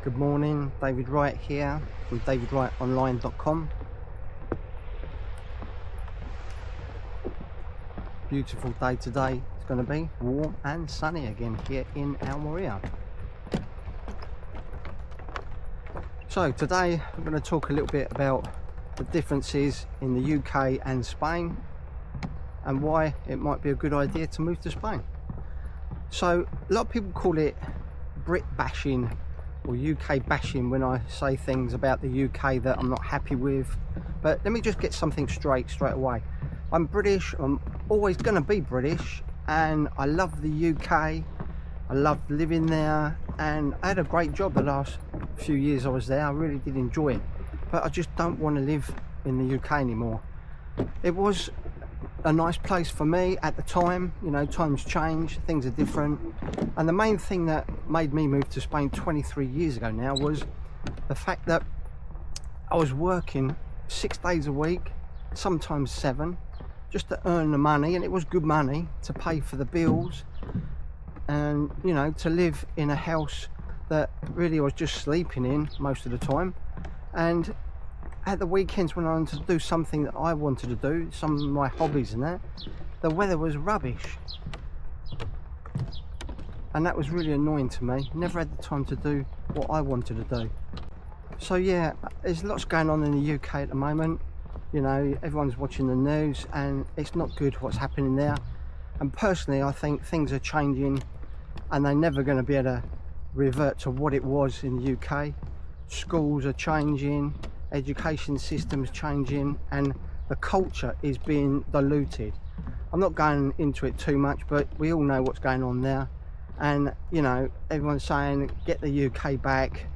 Good morning, David Wright here from davidwrightonline.com. Beautiful day today. It's going to be warm and sunny again here in Almeria. So today I'm going to talk a little bit about the differences in the UK and Spain and why it might be a good idea to move to Spain. So a lot of people call it Brit bashing or UK bashing when I say things about the UK that I'm not happy with, but let me just get something straight away. I'm British, I'm always going to be British, and I love the UK. I loved living there, and I had a great job the last few years I was there. I really did enjoy it, but I just don't want to live in the UK anymore. It was a nice place for me at the time. You know, times change, things are different, and the main thing that made me move to Spain 23 years ago now was the fact that I was working 6 days a week, sometimes 7, just to earn the money, and it was good money to pay for the bills and, you know, to live in a house that really I was just sleeping in most of the time. And at the weekends when I wanted to do something that I wanted to do, some of my hobbies and that, the weather was rubbish, and that was really annoying to me. Never had the time to do what I wanted to do. So yeah, there's lots going on in the UK at the moment. You know, everyone's watching the news and it's not good what's happening there, and personally I think things are changing and they're never going to be able to revert to what it was in the UK. Schools are changing, education system is changing, and the culture is being diluted. I'm not going into it too much, but we all know what's going on there, and you know, everyone's saying get the UK back.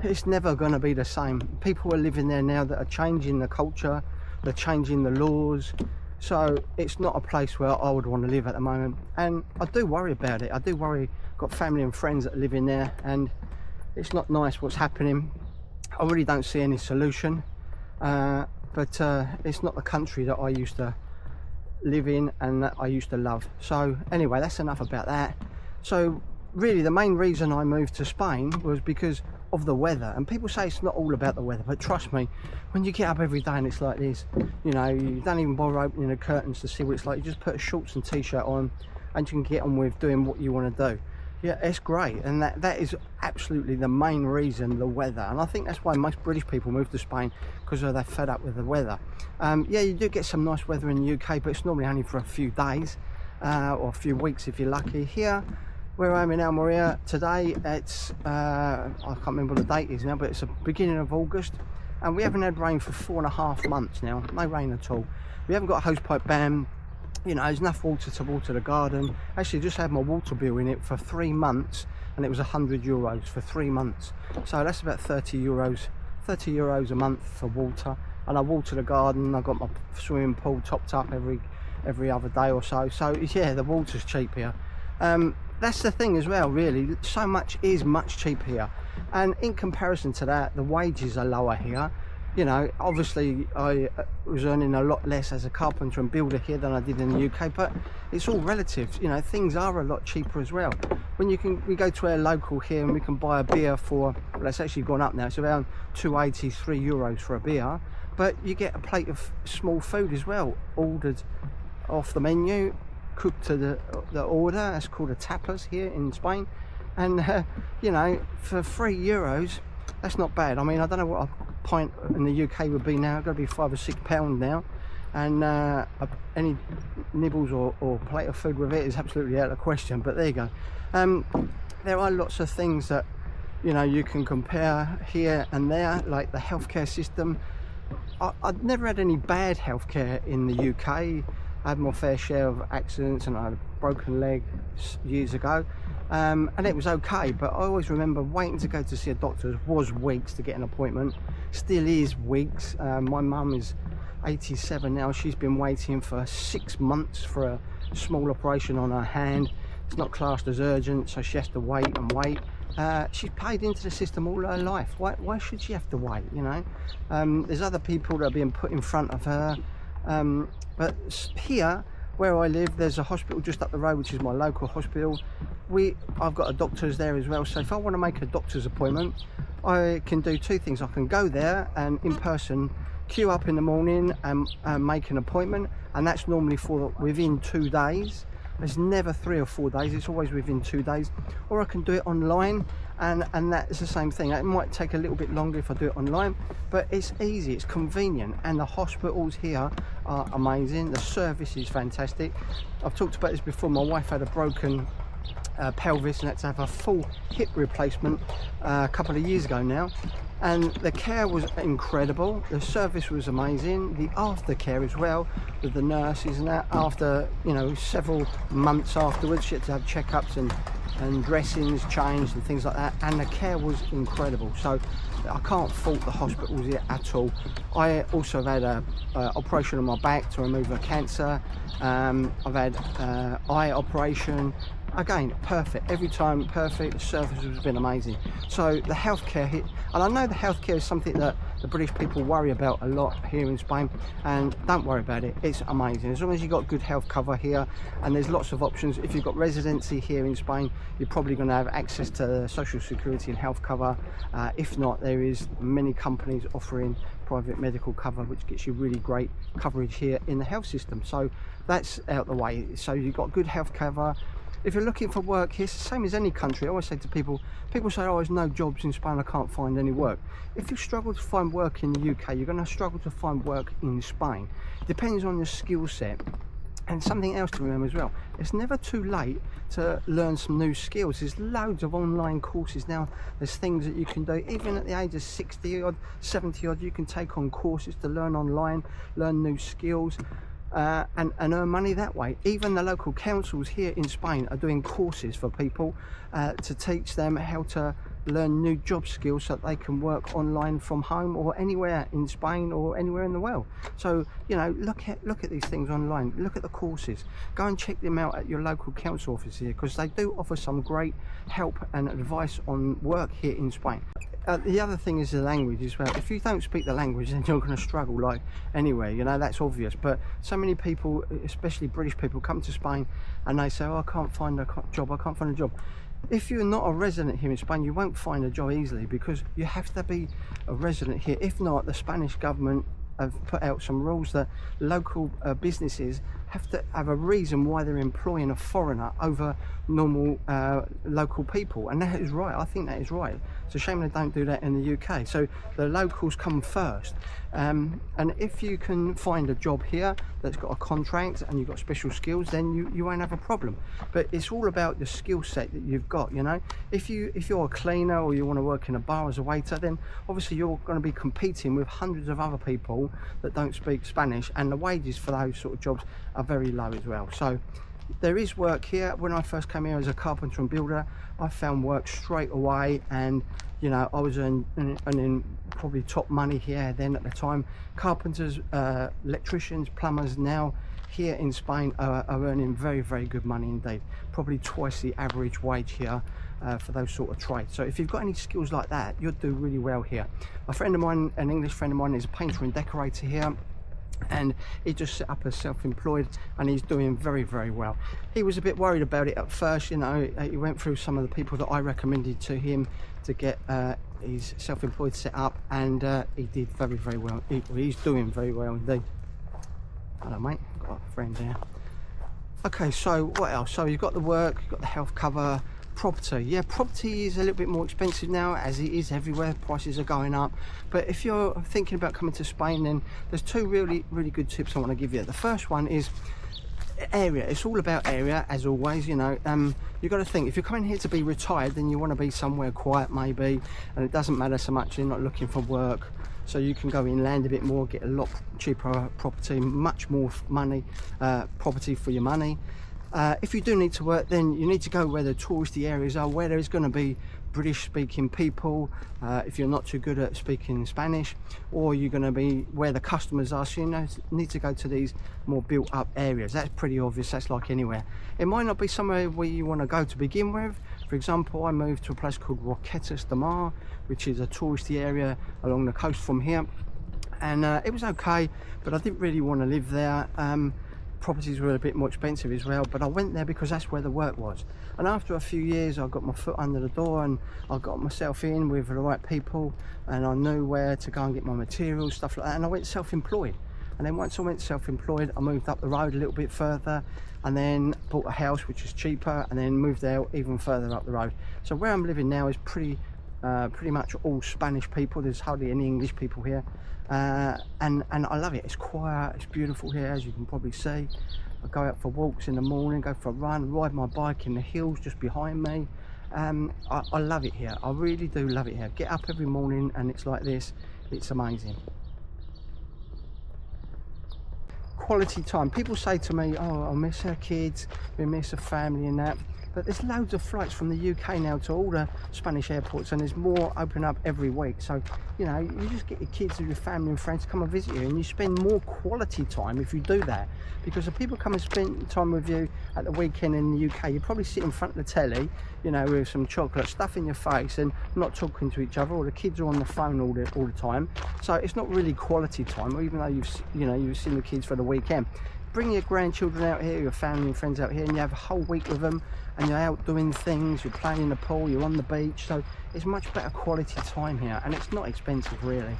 It's never going to be the same. People are living there now that are changing the culture, they're changing the laws, so it's not a place where I would want to live at the moment, and I do worry about it. I do worry. Got family and friends that live in there, and it's not nice what's happening. I really don't see any solution, but it's not the country that I used to live in and that I used to love. So anyway, that's enough about that. So really the main reason I moved to Spain was because of the weather, and people say it's not all about the weather, but trust me, when you get up every day and it's like this, you know, you don't even bother opening the curtains to see what it's like. You just put a shorts and t-shirt on and you can get on with doing what you want to do. Yeah, it's great, and that is absolutely the main reason, the weather. And I think that's why most British people move to Spain, because they're fed up with the weather. Yeah, you do get some nice weather in the UK, but it's normally only for a few days or a few weeks if you're lucky. Here, where I'm in Almeria today, it's I can't remember what the date is now, but it's the beginning of August, and we haven't had rain for 4.5 months now. No rain at all. We haven't got a hosepipe ban. You know, there's enough water to water the garden. Actually, just had my water bill in it for 3 months, and it was €100 for 3 months. So that's about 30 euros a month for water. And I water the garden. I've got my swimming pool topped up every other day or so. So yeah, the water's cheap here. That's the thing as well, really. So much is much cheaper here, and in comparison to that, the wages are lower here. You know, obviously I was earning a lot less as a carpenter and builder here than I did in the UK, but it's all relative. You know, things are a lot cheaper as well. When we go to our local here and we can buy a beer for, well, it's actually gone up now, it's around €2.83 for a beer, but you get a plate of small food as well, ordered off the menu, cooked to the order. That's called a tapas here in Spain, and you know, for €3, that's not bad. I mean, I don't know what a pint in the UK would be now. It's got to be £5 or £6 now, and any nibbles or plate of food with it is absolutely out of the question. But there you go. There are lots of things that, you know, you can compare here and there, like the healthcare system. I've never had any bad healthcare in the UK. I had my fair share of accidents, and I had a broken leg years ago, and it was okay, but I always remember waiting to go to see a doctor was weeks to get an appointment. Still is weeks. My mum is 87 now. She's been waiting for 6 months for a small operation on her hand. It's not classed as urgent, so she has to wait and wait. She's paid into the system all her life. Why should she have to wait, you know? There's other people that are being put in front of her. But here where I live, there's a hospital just up the road, which is my local hospital. I've got a doctor's there as well, so if I want to make a doctor's appointment, I can do two things. I can go there and in person queue up in the morning and make an appointment, and that's normally for within 2 days. It's never 3 or 4 days, it's always within 2 days. Or I can do it online, and that's the same thing. It might take a little bit longer if I do it online, but it's easy, it's convenient, and the hospitals here are amazing. The service is fantastic. I've talked about this before. My wife had a broken pelvis and had to have a full hip replacement a couple of years ago now, and the care was incredible. The service was amazing. The aftercare as well, with the nurses and that, after, you know, several months afterwards, she had to have checkups and dressings changed and things like that, and the care was incredible. So I can't fault the hospitals here at all. I also have had a operation on my back to remove a cancer. I've had eye operation. Again, perfect, every time perfect. The service has been amazing. So the healthcare here, and I know the healthcare is something that the British people worry about a lot here in Spain, and don't worry about it, it's amazing. As long as you've got good health cover here, and there's lots of options. If you've got residency here in Spain, you're probably going to have access to social security and health cover. If not, there is many companies offering private medical cover, which gets you really great coverage here in the health system. So that's out the way. So you've got good health cover. If you're looking for work here, it's the same as any country. I always say to people say, oh, there's no jobs in Spain, I can't find any work. If you struggle to find work in the UK, you're going to struggle to find work in Spain. It depends on your skill set. And something else to remember as well, it's never too late to learn some new skills. There's loads of online courses now. There's things that you can do, even at the age of 60 odd, 70 odd, you can take on courses to learn online, learn new skills. And earn money that way. Even the local councils here in Spain are doing courses for people to teach them how to learn new job skills so that they can work online from home or anywhere in Spain or anywhere in the world. So, you know, look at these things online, look at the courses, go and check them out at your local council office here, because they do offer some great help and advice on work here in Spain. The other thing is the language as well. If you don't speak the language, then you're going to struggle like anywhere, you know, that's obvious. But so many people, especially British people, come to Spain and they say, oh, I can't find a job, I can't find a job. If you're not a resident here in Spain, you won't find a job easily, because you have to be a resident here. If not, the Spanish government have put out some rules that local businesses have to have a reason why they're employing a foreigner over normal local people, and that is right. I think that is right. It's a shame they don't do that in the UK. So the locals come first, and if you can find a job here that's got a contract and you've got special skills, then you won't have a problem. But it's all about the skill set that you've got, you know. If you're a cleaner or you want to work in a bar as a waiter, then obviously you're going to be competing with hundreds of other people that don't speak Spanish, and the wages for those sort of jobs are very low as well. So there is work here. When I first came here as a carpenter and builder, I found work straight away, and you know, I was earning probably top money here then at the time. Carpenters, electricians, plumbers now here in Spain are earning very, very good money indeed, probably twice the average wage here for those sort of trades. So if you've got any skills like that, you'll do really well here. A friend of mine, an English friend of mine, is a painter and decorator here, and he just set up as self-employed, and he's doing very, very well. He was a bit worried about it at first, you know. He went through some of the people that I recommended to him to get his self-employed set up, and he did very, very well. He's doing very well indeed. Hello mate, got a friend there. Okay, so what else? So you've got the work, you've got the health cover. Property, yeah, property is a little bit more expensive now, as it is everywhere. Prices are going up. But if you're thinking about coming to Spain, then there's two really, really good tips I want to give you. The first one is area. It's all about area, as always, you know. You've got to think, if you're coming here to be retired, then you want to be somewhere quiet maybe, and it doesn't matter so much, you're not looking for work, so you can go inland a bit more, get a lot cheaper property, much more money, property for your money. If you do need to work, then you need to go where the touristy areas are, where there's going to be British speaking people, if you're not too good at speaking Spanish, or you're going to be where the customers are, so you need to go to these more built up areas. That's pretty obvious, that's like anywhere. It might not be somewhere where you want to go to begin with. For example, I moved to a place called Roquetas de Mar, which is a touristy area along the coast from here, and it was okay, but I didn't really want to live there. properties were a bit more expensive as well, but I went there because that's where the work was. And after a few years, I got my foot under the door and I got myself in with the right people, and I knew where to go and get my materials, stuff like that, and I went self-employed. And then once I went self-employed, I moved up the road a little bit further, and then bought a house which is cheaper, and then moved out even further up the road. So where I'm living now is pretty much all Spanish people. There's hardly any English people here, and I love it. It's quiet, it's beautiful here, as you can probably see. I go out for walks in the morning, go for a run, ride my bike in the hills just behind me. I love it here. I really do love it here. Get up every morning and it's like this. It's amazing. Quality time. People say to me, oh, I miss our kids, we miss a family and that, but there's loads of flights from the UK now to all the Spanish airports, and there's more open up every week. So, you know, you just get your kids and your family and friends to come and visit you, and you spend more quality time if you do that. Because if people come and spend time with you at the weekend in the UK, you probably sit in front of the telly, you know, with some chocolate stuff in your face and not talking to each other, or the kids are on the phone all the time. So it's not really quality time, even though you've seen the kids for the weekend. Bring your grandchildren out here, your family and friends out here, and you have a whole week with them, and you're out doing things, you're playing in the pool, you're on the beach. So it's much better quality time here, and it's not expensive really.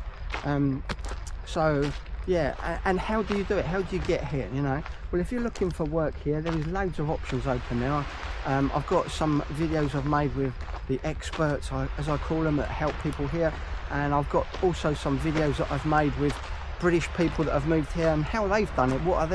So yeah, and how do you do it? How do you get here, you know? Well, if you're looking for work here, there is loads of options open now. I've got some videos I've made with the experts, as I call them, that help people here, and I've got also some videos that I've made with British people that have moved here and how they've done it, what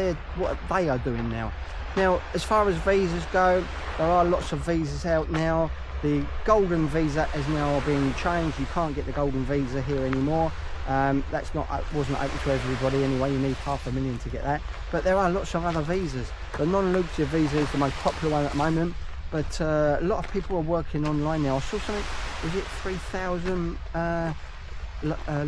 they are doing now. Now, as far as visas go, there are lots of visas out now. The golden visa is now being changed. You can't get the golden visa here anymore. Wasn't open to everybody anyway. You need $500,000 to get that. But there are lots of other visas. The non-lucrative visa is the most popular one at the moment. But a lot of people are working online now. I saw something. Was it 3,000?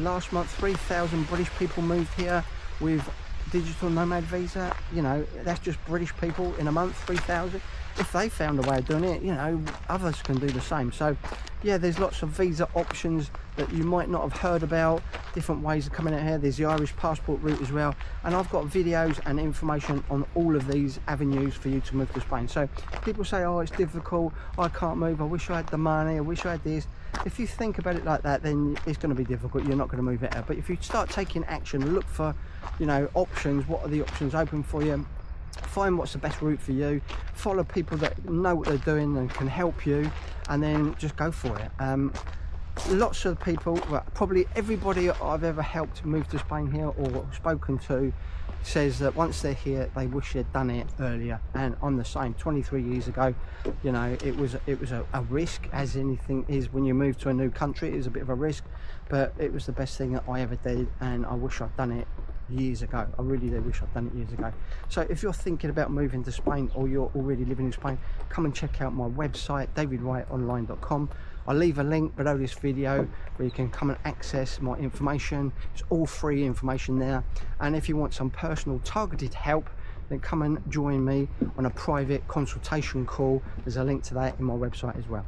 Last month 3,000 British people moved here with digital nomad visa. You know, that's just British people in a month. 3,000. If they found a way of doing it, you know, others can do the same. So yeah, there's lots of visa options that you might not have heard about, different ways of coming out here. There's the Irish passport route as well, and I've got videos and information on all of these avenues for you to move to Spain. So people say, oh, it's difficult, I can't move, I wish I had the money, I wish I had this. If you think about it like that, then it's going to be difficult, you're not going to move it out. But if you start taking action, look for, you know, options, what are the options open for you, find what's the best route for you, follow people that know what they're doing and can help you, and then just go for it. Lots of people, well, probably everybody I've ever helped move to Spain here or spoken to says that once they're here they wish they'd done it earlier. And I'm the same. 23 years ago, you know, it was a risk, as anything is when you move to a new country. It is a bit of a risk, but it was the best thing that I ever did, and I wish I'd done it years ago. I really do wish I'd done it years ago. So if you're thinking about moving to Spain, or you're already living in Spain, come and check out my website, davidwrightonline.com. I'll leave a link below this video where you can come and access my information. It's all free information there, and if you want some personal targeted help, then come and join me on a private consultation call. There's a link to that in my website as well.